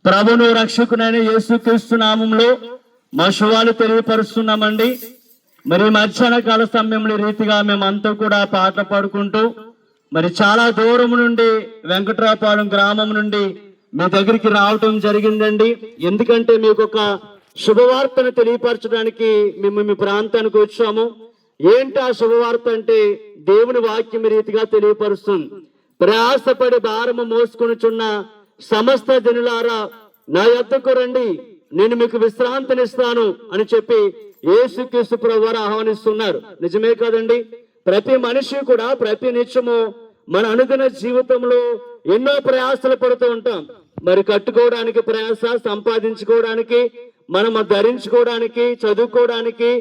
ప్రభును రక్షకునైన యేసుక్రీస్తు నామంలో మా శుభాలు తెలియపరుస్తున్నామండి. మరి మధ్యాహ్న కాల సమయంలో రీతిగా మేమంతా కూడా పాట పాడుకుంటూ మరి చాలా దూరం నుండి వెంకట్రావుపాలెం గ్రామం నుండి మీ దగ్గరికి రావటం జరిగిందండి. ఎందుకంటే మీకు ఒక శుభవార్తను తెలియపరచడానికి మేము మీ ప్రాంతానికి వచ్చాము. ఏంటి ఆ శుభవార్త అంటే దేవుని వాక్యం రీతిగా తెలియపరుస్తుంది. ప్రయాసపడి భారము మోసుకొనుచున్న సమస్త జనులారా నా యొద్దకు రండి, నేను మీకు విశ్రాంతినిస్తాను అని చెప్పి యేసుక్రీస్తు ప్రభువారు ఆహ్వానిస్తున్నారు. నిజమే కదండి. ప్రతి మనిషి కూడా ప్రతి నిత్యము మన అనుదిన జీవితంలో ఎన్నో ప్రయాసలు పడుతూ ఉంటాం. మరి కట్టుకోవడానికి ప్రయాస, సంపాదించుకోవడానికి, మనం ధరించుకోవడానికి, చదువుకోవడానికి,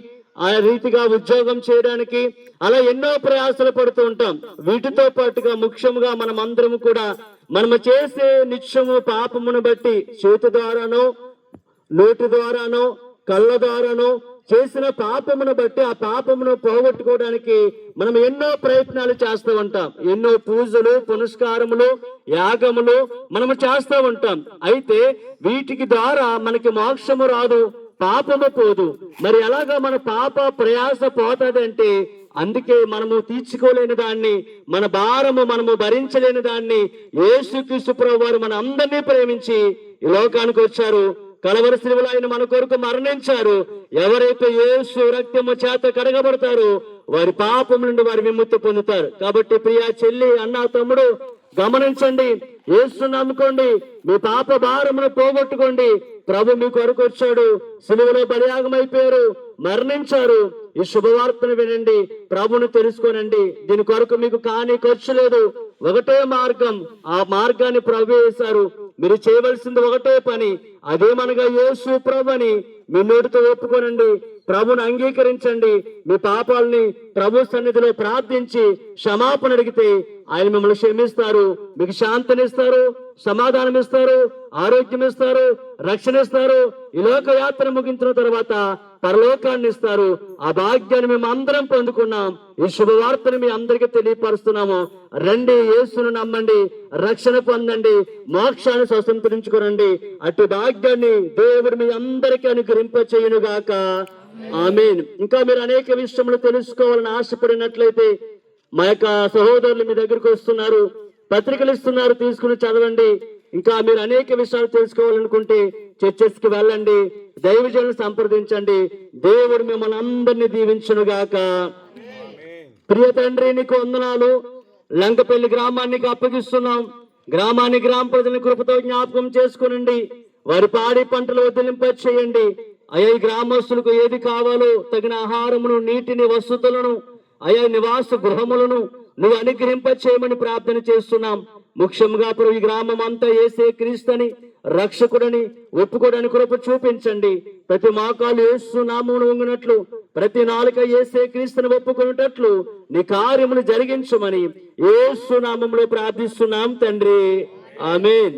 ఆ రీతిగా ఉద్యోగం చేయడానికి, అలా ఎన్నో ప్రయాసలు పడుతూ ఉంటాం. వీటితో పాటుగా ముఖ్యంగా మనం అందరం కూడా మనము చేసే నిత్యము పాపమును బట్టి చేతి ద్వారానో, నోటి ద్వారానో, కళ్ళ ద్వారానో చేసిన పాపమును బట్టి ఆ పాపమును పోగొట్టుకోవడానికి మనం ఎన్నో ప్రయత్నాలు చేస్తూ ఉంటాం. ఎన్నో పూజలు, పునస్కారములు, యాగములు మనము చేస్తూ ఉంటాం. అయితే వీటికి ద్వారా మనకి మోక్షము రాదు, పాపము పోదు. మరి ఎలాగా మన పాప ప్రయాస పోతుందంటే అందుకే మనము తీర్చుకోలేని దాన్ని, మన భారము మనము భరించలేని దాన్ని యేసుక్రీస్తు ప్రభువారు మన అందరినీ ప్రేమించి ఈ లోకానికి వచ్చారు. కలవరి శిలువలో ఆయన మన కొరకు మరణించారు. ఎవరైతే యేసు రక్తము చేత కడగబడతారో వారి పాపం నుండి వారి విముక్తి పొందుతారు. కాబట్టి ప్రియా చెల్లి, అన్న, తమ్ముడు గమనించండి. యేసును నమ్ముకోండి, మీ పాప భారమును పోగొట్టుకోండి. ప్రభు మీ కొరకు వచ్చాడు, శిలువలో బలియాగం అయిపోయారు, మరణించారు. ఈ శుభవార్తను వినండి, ప్రభును తెలుసుకోనండి. దీని కొరకు మీకు కానీ ఖర్చు లేదు. ఒకటే మార్గం, ఆ మార్గాన్ని ప్రభు వేశారు. మీరు చేయవలసింది ఒకటే పని, అదేమనగా యేసు ప్రభు అని మీ నోటితో ఒప్పుకోనండి, ప్రభుని అంగీకరించండి. మీ పాపాలని ప్రభు సన్నిధిలో ప్రార్థించి క్షమాపణ అడిగితే ఆయన మిమ్మల్ని క్షమిస్తారు, మీకు శాంతినిస్తారు, సమాధానం ఇస్తారు, ఆరోగ్యం ఇస్తారు, రక్షణ ఇస్తారు. ఈ లోక యాత్ర ముగించిన తర్వాత పరలోకాన్ని ఇస్తారు. ఆ భాగ్యాన్ని మేము అందరం పొందుకున్నాం. ఈ శుభవార్తను మీ అందరికీ తెలియపరుస్తున్నాము. రండి, యేసును నమ్మండి, రక్షణ పొందండి, మోక్షాన్ని స్వతంత్రించుకోరండి. అటు భాగ్యాన్ని దేవుడు మీ అందరికీ అనుగ్రహింప చేయునుగాక. ఆమేన్. ఇంకా మీరు అనేక విషయములు తెలుసుకోవాలని ఆశపడినట్లయితే మా యొక్క సహోదరులు మీ దగ్గరకు వస్తున్నారు, పత్రికలు ఇస్తున్నారు, తీసుకుని చదవండి. ఇంకా మీరు అనేక విషయాలు తెలుసుకోవాలనుకుంటే చర్చెస్ కి వెళ్ళండి, దైవజనులను సంప్రదించండి. దేవుడు మిమ్మల్ని అందరినీ దీవించునుగాక. ప్రియ తండ్రి, నీకు వందనాలు. లంకపల్లి గ్రామానికి అప్పగిస్తున్నాం. గ్రామాన్ని, గ్రామ ప్రజల కృపతో జ్ఞాపకం చేసుకునండి. వారి పాడి పంటలు వదిలింప చేయండి. అయ్యా, ఈ గ్రామస్తులకు ఏది కావాలో తగిన ఆహారమును, నీటిని, వసతులను, అయా నివాస గృహములను నువ్వు అనుగ్రహింప చేయమని ప్రార్థన చేస్తున్నాం. ముఖ్యంగా ఈ గ్రామం అంతా యేసే క్రీస్తుని రక్షకుడని ఒప్పుకోవడానికి కృప చూపించండి. ప్రతి మోకాలు యేసు నామమును వంగినట్లు, ప్రతి నాలుక యేసే క్రీస్తుని ఒప్పుకునేటట్లు నీ కార్యములు జరిగించమని యేసు నామములో ప్రార్థిస్తున్నాం తండ్రి. ఆమేన్.